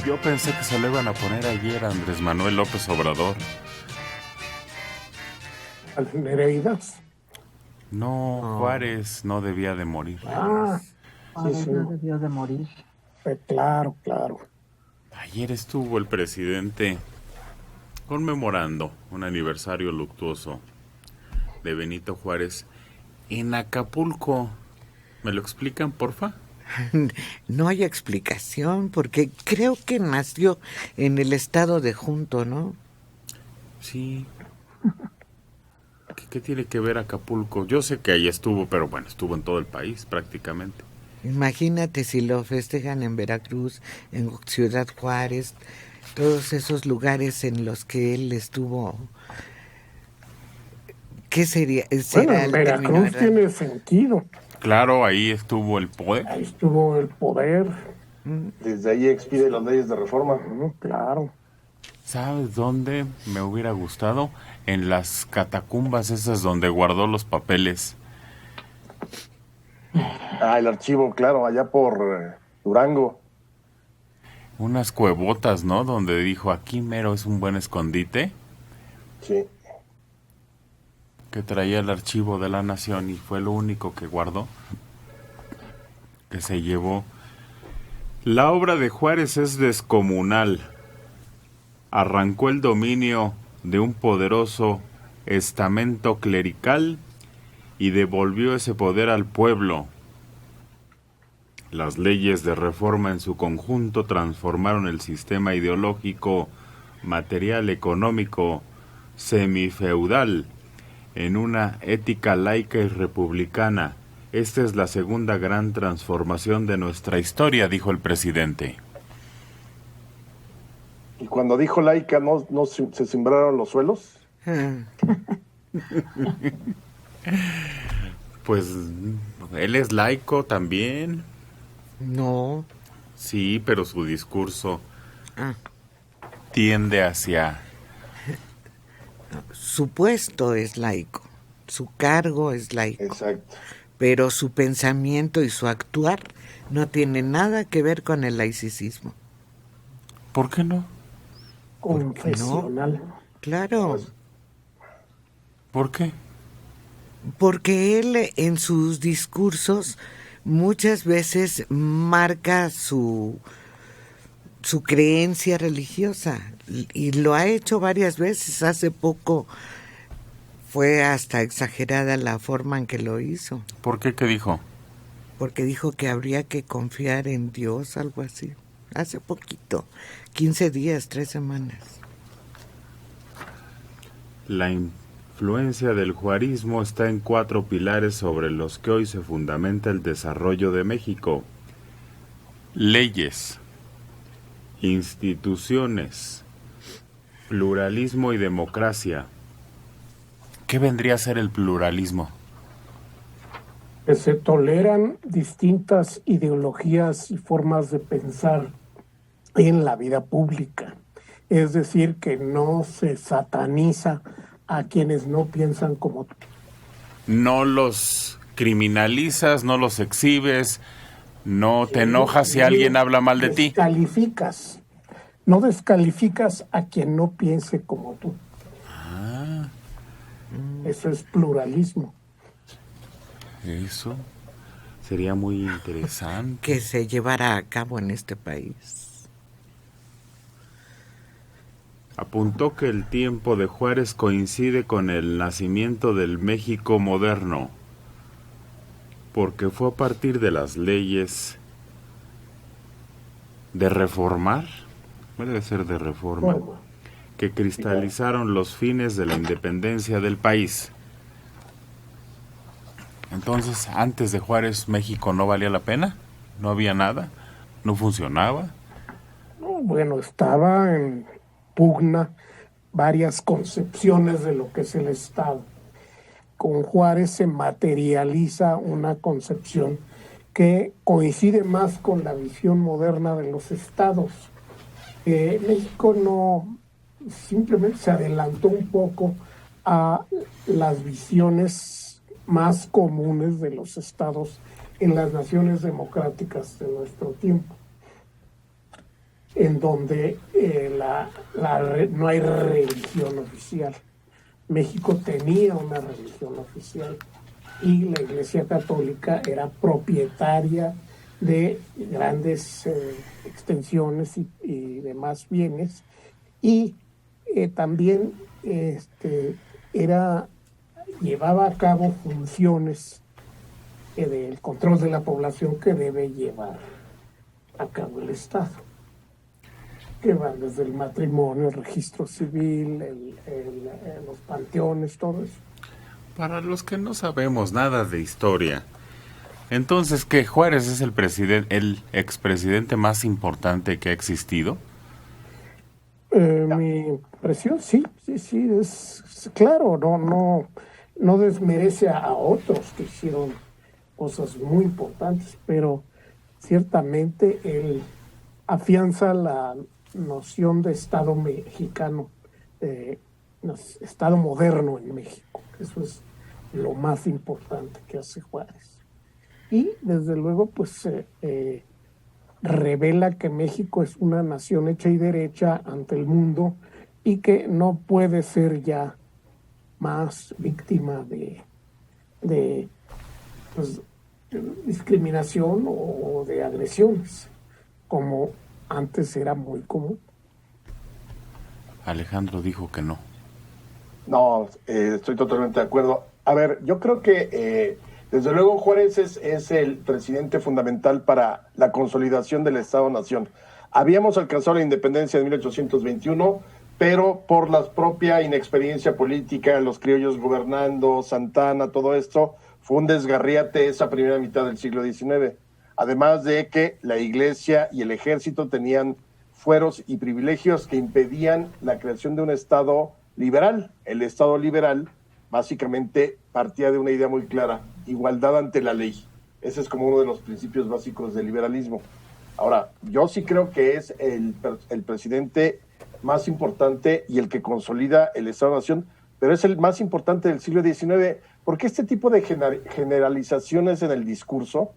Yo pensé que se lo iban a poner ayer a Andrés Manuel López Obrador. ¿Al Nereidas? No, Juárez no debía de morir. Sí. No debió de morir. Claro. Ayer estuvo el presidente conmemorando un aniversario luctuoso de Benito Juárez en Acapulco. ¿Me lo explican, porfa? No hay explicación, porque creo que nació en el estado de Junto, ¿no? Sí. ¿Qué tiene que ver Acapulco? Yo sé que ahí estuvo, pero bueno, estuvo en todo el país prácticamente. Imagínate si lo festejan en Veracruz, en Ciudad Juárez, todos esos lugares en los que él estuvo. ¿Qué sería? Bueno, en Veracruz tiene sentido. Claro, ahí estuvo el poder. Ahí estuvo el poder. Desde ahí expide las leyes de reforma. Claro. ¿Sabes dónde me hubiera gustado? En las catacumbas esas donde guardó los papeles. El archivo, claro, allá por Durango. Unas cuevotas, ¿no? Donde dijo, aquí mero es un buen escondite. Sí. Que traía el archivo de la nación y fue lo único que guardó. Que se llevó. La obra de Juárez es descomunal. Arrancó el dominio de un poderoso estamento clerical y devolvió ese poder al pueblo. Las leyes de reforma en su conjunto transformaron el sistema ideológico, material, económico, semifeudal en una ética laica y republicana. Esta es la segunda gran transformación de nuestra historia, dijo el presidente. ¿Y cuando dijo laica, no se sembraron los suelos? Pues él es laico también. No. Sí, pero su discurso tiende hacia... Su puesto es laico, su cargo es laico. Exacto. Pero su pensamiento y su actuar no tiene nada que ver con el laicismo. ¿Por qué no? Confesional. No, claro. ¿Por qué? Porque él en sus discursos muchas veces marca su creencia religiosa y lo ha hecho varias veces. Hace poco fue hasta exagerada la forma en que lo hizo. ¿Por qué? ¿Qué dijo? Porque dijo que habría que confiar en Dios, algo así. Hace poquito, 15 días, 3 semanas. La influencia del juarismo está en 4 pilares sobre los que hoy se fundamenta el desarrollo de México. Leyes, instituciones, pluralismo y democracia. ¿Qué vendría a ser el pluralismo? Que se toleran distintas ideologías y formas de pensar en la vida pública. Es decir, que no se sataniza a quienes no piensan como tú. No los criminalizas, no los exhibes, no te enojas si alguien habla mal de ti. Descalificas. No descalificas a quien no piense como tú. Eso es pluralismo. Eso sería muy interesante. Que se llevara a cabo en este país. Apuntó que el tiempo de Juárez coincide con el nacimiento del México moderno, porque fue a partir de las leyes de reformar, debe ser de reforma, que cristalizaron los fines de la independencia del país. Entonces, antes de Juárez, México no valía la pena, no había nada, no funcionaba. Bueno, estaba en pugna varias concepciones de lo que es el Estado. Con Juárez se materializa una concepción que coincide más con la visión moderna de los estados. México no, simplemente se adelantó un poco a las visiones más comunes de los estados en las naciones democráticas de nuestro tiempo. en donde no hay religión oficial. México tenía una religión oficial y la Iglesia Católica era propietaria de grandes extensiones y demás bienes, y también llevaba a cabo funciones del control de la población que debe llevar a cabo el Estado, que van desde el matrimonio, el registro civil, los panteones, todo eso. Para los que no sabemos nada de historia, entonces, ¿que Juárez es el expresidente más importante que ha existido? Mi impresión, sí, es claro, no desmerece a otros que hicieron cosas muy importantes, pero ciertamente él afianza la noción de Estado mexicano, Estado moderno en México. Eso es lo más importante que hace Juárez. Y desde luego, pues revela que México es una nación hecha y derecha ante el mundo y que no puede ser ya más víctima de pues, discriminación o de agresiones, como antes era muy común. Alejandro dijo que no. No, estoy totalmente de acuerdo. A ver, yo creo que desde luego Juárez es el presidente fundamental para la consolidación del Estado-Nación. Habíamos alcanzado la independencia en 1821, pero por la propia inexperiencia política, los criollos gobernando, Santana, todo esto, fue un desgarriate esa primera mitad del siglo XIX. Además de que la Iglesia y el Ejército tenían fueros y privilegios que impedían la creación de un Estado liberal. El Estado liberal básicamente partía de una idea muy clara: igualdad ante la ley. Ese es como uno de los principios básicos del liberalismo. Ahora, yo sí creo que es el presidente más importante y el que consolida el Estado-Nación, pero es el más importante del siglo XIX, porque este tipo de generalizaciones en el discurso,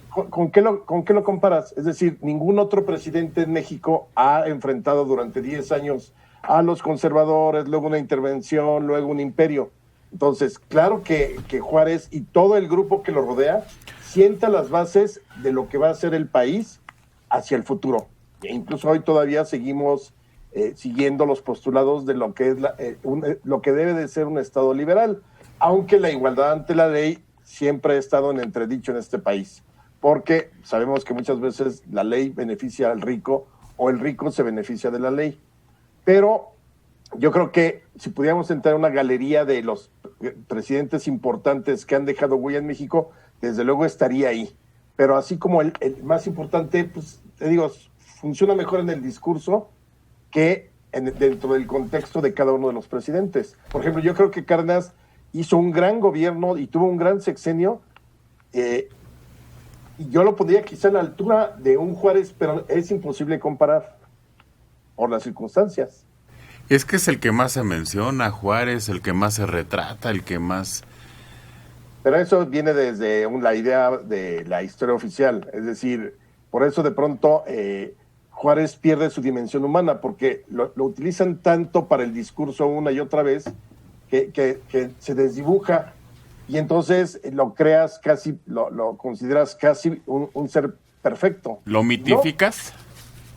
¿con qué lo comparas? Es decir, ningún otro presidente en México ha enfrentado durante 10 años a los conservadores, luego una intervención, luego un imperio. Entonces, claro que Juárez y todo el grupo que lo rodea sienta las bases de lo que va a ser el país hacia el futuro. E incluso hoy todavía seguimos siguiendo los postulados de lo que es lo que debe de ser un Estado liberal, aunque la igualdad ante la ley siempre ha estado en entredicho en este país, porque sabemos que muchas veces la ley beneficia al rico o el rico se beneficia de la ley. Pero yo creo que si pudiéramos entrar en una galería de los presidentes importantes que han dejado huella en México, desde luego estaría ahí. Pero así como el más importante, pues te digo, funciona mejor en el discurso que dentro del contexto de cada uno de los presidentes. Por ejemplo, yo creo que Cárdenas hizo un gran gobierno y tuvo un gran sexenio, y yo lo pondría quizá a la altura de un Juárez, pero es imposible comparar por las circunstancias. Es que es el que más se menciona, Juárez, el que más se retrata, el que más... Pero eso viene desde la idea de la historia oficial, es decir, por eso de pronto Juárez pierde su dimensión humana, porque lo utilizan tanto para el discurso una y otra vez que se desdibuja, y entonces lo creas casi, lo consideras casi un ser perfecto. ¿Lo mitificas?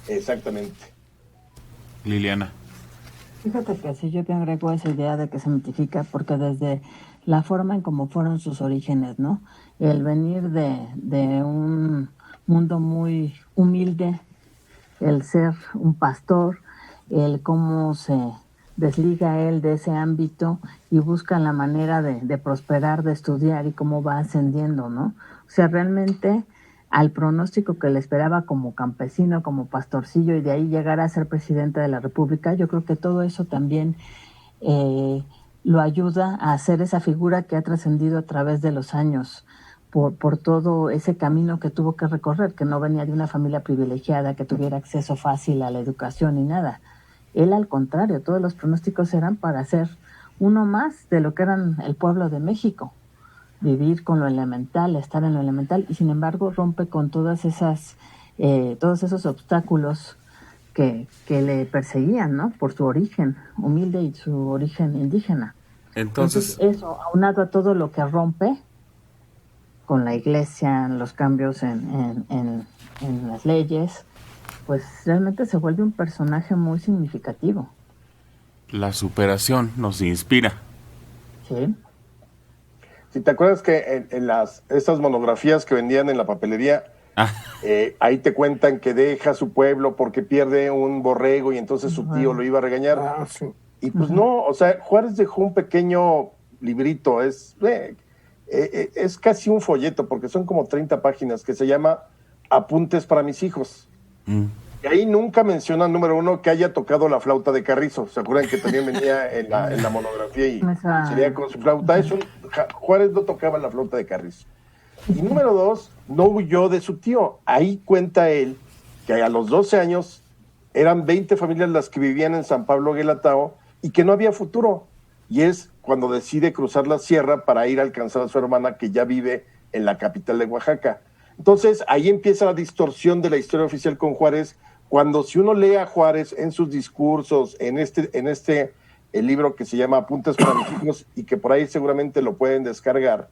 ¿No? Exactamente. Liliana. Fíjate que sí, yo te agrego esa idea de que se mitifica, porque desde la forma en cómo fueron sus orígenes, ¿no? El venir de un mundo muy humilde, el ser un pastor, el cómo se desliga él de ese ámbito y busca la manera de prosperar, de estudiar, y cómo va ascendiendo, ¿no? O sea, realmente al pronóstico que le esperaba como campesino, como pastorcillo, y de ahí llegar a ser presidente de la República, yo creo que todo eso también lo ayuda a hacer esa figura que ha trascendido a través de los años, por todo ese camino que tuvo que recorrer, que no venía de una familia privilegiada, que tuviera acceso fácil a la educación ni nada. Él, al contrario, todos los pronósticos eran para ser uno más de lo que eran el pueblo de México, vivir con lo elemental, estar en lo elemental, y sin embargo rompe con todos esos obstáculos que le perseguían, ¿no? Por su origen humilde y su origen indígena. Entonces eso, aunado a todo lo que rompe con la iglesia, los cambios en las leyes, pues realmente se vuelve un personaje muy significativo. la superación nos inspira. Sí. Si te acuerdas que en estas monografías que vendían en la papelería, ahí te cuentan que deja su pueblo porque pierde un borrego y entonces su tío lo iba a regañar. Sí. Y pues no, o sea, Juárez dejó un pequeño librito, es casi un folleto, porque son como 30 páginas, que se llama Apuntes para mis hijos. Y ahí nunca menciona, número uno, que haya tocado la flauta de Carrizo. ¿Se acuerdan que también venía en la monografía y sería con su flauta? Juárez no tocaba la flauta de Carrizo. Y número dos, no huyó de su tío. Ahí cuenta él que a los 12 años eran 20 familias las que vivían en San Pablo Guelatao y que no había futuro. Y es cuando decide cruzar la sierra para ir a alcanzar a su hermana que ya vive en la capital de Oaxaca. Entonces ahí empieza la distorsión de la historia oficial con Juárez, cuando si uno lee a Juárez en sus discursos, en el libro que se llama Apuntes para mis hijos y que por ahí seguramente lo pueden descargar,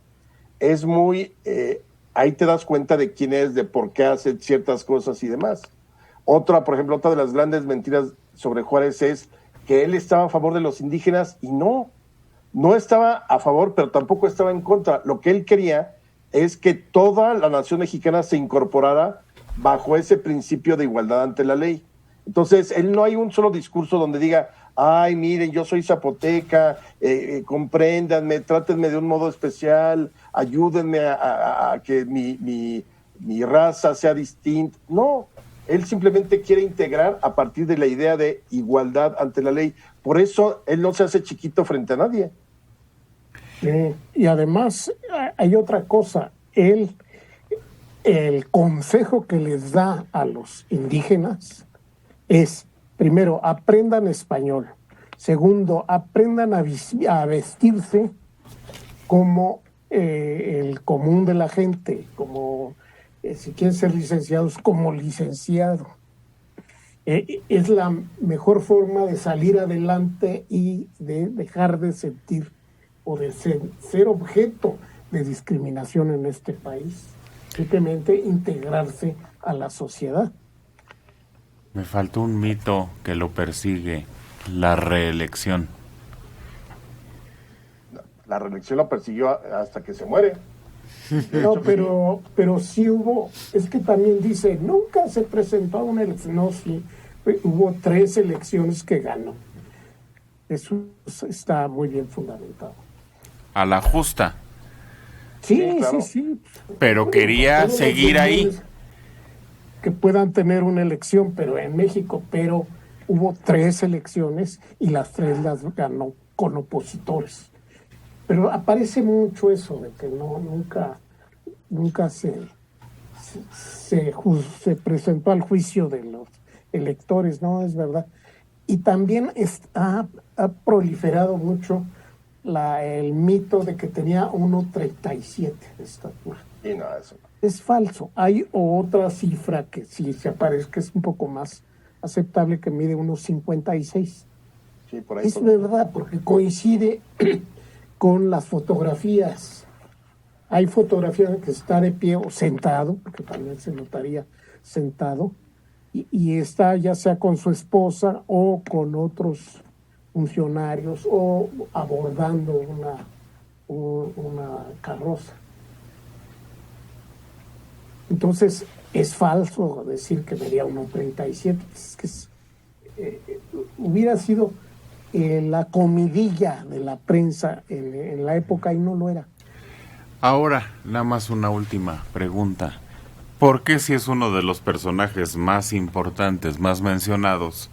es muy, ahí te das cuenta de quién es, de por qué hace ciertas cosas y demás. Por ejemplo, otra de las grandes mentiras sobre Juárez es que él estaba a favor de los indígenas y no estaba a favor, pero tampoco estaba en contra. Lo que él quería es que toda la nación mexicana se incorporara bajo ese principio de igualdad ante la ley. Entonces, él no hay un solo discurso donde diga, ay, miren, yo soy zapoteca, compréndanme, trátenme de un modo especial, ayúdenme a que mi raza sea distinta. No, él simplemente quiere integrar a partir de la idea de igualdad ante la ley. Por eso él no se hace chiquito frente a nadie. Y además hay otra cosa, el consejo que les da a los indígenas es, primero, aprendan español. Segundo, aprendan a vestirse como el común de la gente, como si quieren ser licenciados, como licenciado. Es la mejor forma de salir adelante y de dejar de sentir o de ser objeto de discriminación en este país. Simplemente integrarse a la sociedad. Me faltó un mito que lo persigue, la reelección. La reelección lo persiguió hasta que se muere. No, pero sí hubo, es que también dice, nunca se presentó a una elección. No, sí, hubo 3 elecciones que ganó. Eso está muy bien fundamentado. A la justa. Sí, claro. sí. Pero quería seguir ahí. Que puedan tener una elección, pero en México, hubo 3 elecciones y las 3 las ganó con opositores. Pero aparece mucho eso de que nunca se presentó al juicio de los electores, ¿no? Es verdad. Y también ha proliferado mucho el mito de que tenía 1.37 de estatura. Y no, eso. Es falso. Hay otra cifra que sí se aparece, que es un poco más aceptable, que mide 1.56. Sí, por ahí. Es verdad, porque coincide con las fotografías. Hay fotografías en que está de pie o sentado, porque también se notaría sentado, y está ya sea con su esposa o con otros funcionarios o abordando una carroza. Entonces, es falso decir que medía 1.37. Es que hubiera sido la comidilla de la prensa en la época y no lo era. Ahora, nada más una última pregunta. ¿Por qué si es uno de los personajes más importantes, más mencionados,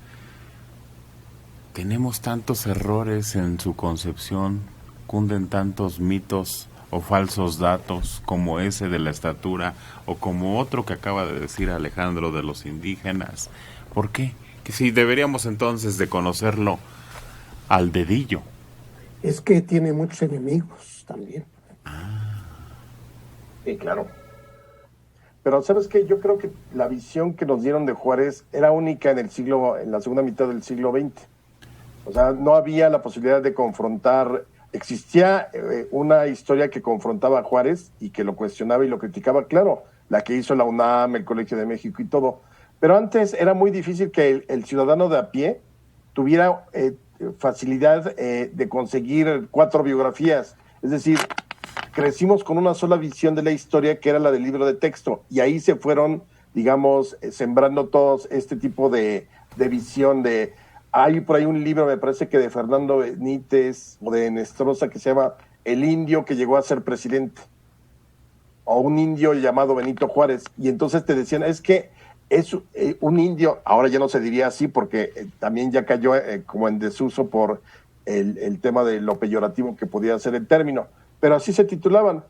tenemos tantos errores en su concepción, cunden tantos mitos o falsos datos como ese de la estatura o como otro que acaba de decir Alejandro de los indígenas? ¿Por qué? Que si deberíamos entonces de conocerlo al dedillo. Es que tiene muchos enemigos también. Sí, claro. pero ¿sabes qué? Yo creo que la visión que nos dieron de Juárez era única en la segunda mitad del siglo XX. O sea, no había la posibilidad de confrontar. Existía una historia que confrontaba a Juárez y que lo cuestionaba y lo criticaba, claro, la que hizo la UNAM, el Colegio de México y todo. Pero antes era muy difícil que el ciudadano de a pie tuviera facilidad de conseguir 4 biografías. Es decir, crecimos con una sola visión de la historia, que era la del libro de texto, y ahí se fueron, digamos, sembrando todos este tipo de visión de... Hay por ahí un libro, me parece que de Fernando Benítez o de Nestrosa, que se llama El indio que llegó a ser presidente, o un indio llamado Benito Juárez, y entonces te decían, es que es un indio, ahora ya no se diría así porque también ya cayó como en desuso por el tema de lo peyorativo que podía ser el término, pero así se titulaban.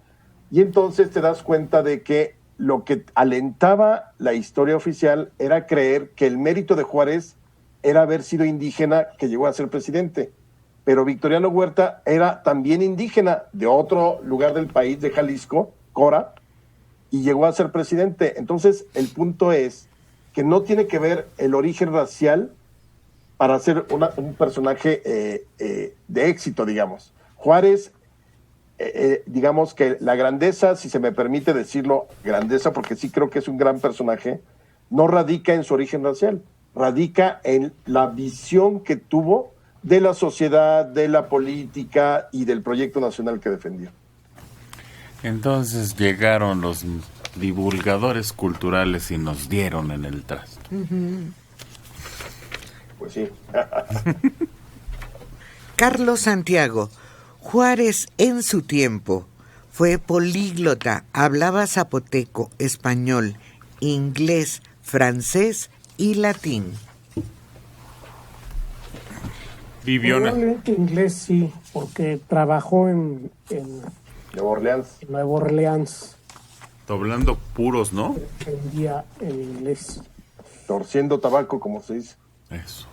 Y entonces te das cuenta de que lo que alentaba la historia oficial era creer que el mérito de Juárez era haber sido indígena que llegó a ser presidente. Pero Victoriano Huerta era también indígena de otro lugar del país, de Jalisco, Cora, y llegó a ser presidente. Entonces, el punto es que no tiene que ver el origen racial para ser un personaje de éxito, digamos. Juárez, digamos que la grandeza, si se me permite decirlo, grandeza, porque sí creo que es un gran personaje, no radica en su origen racial, radica en la visión que tuvo de la sociedad, de la política y del proyecto nacional que defendió. Entonces llegaron los divulgadores culturales y nos dieron en el traste. Pues sí. Carlos Santiago, Juárez en su tiempo fue políglota, hablaba zapoteco, español, inglés, francés y latín. Viviona. Probablemente inglés sí, porque trabajó en Nueva Orleans. Nueva Orleans. Doblando puros, ¿no? Entendía el inglés. Torciendo tabaco, como se dice. Eso.